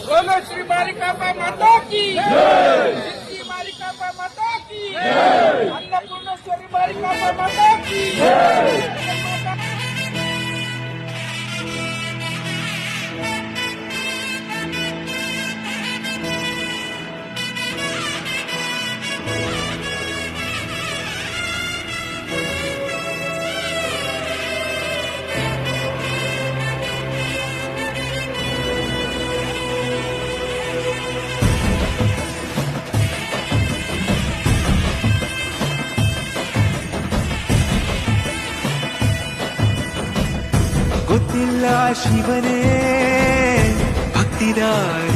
बोलो श्री मारिकांबा माता की श्री मारिकांबा माता की अन्नपूर्णेश्वरी मारिकांबा माता की ಗೊತ್ತಿಲ್ಲ ಶಿವನೇ ಭಕ್ತಿದಾರ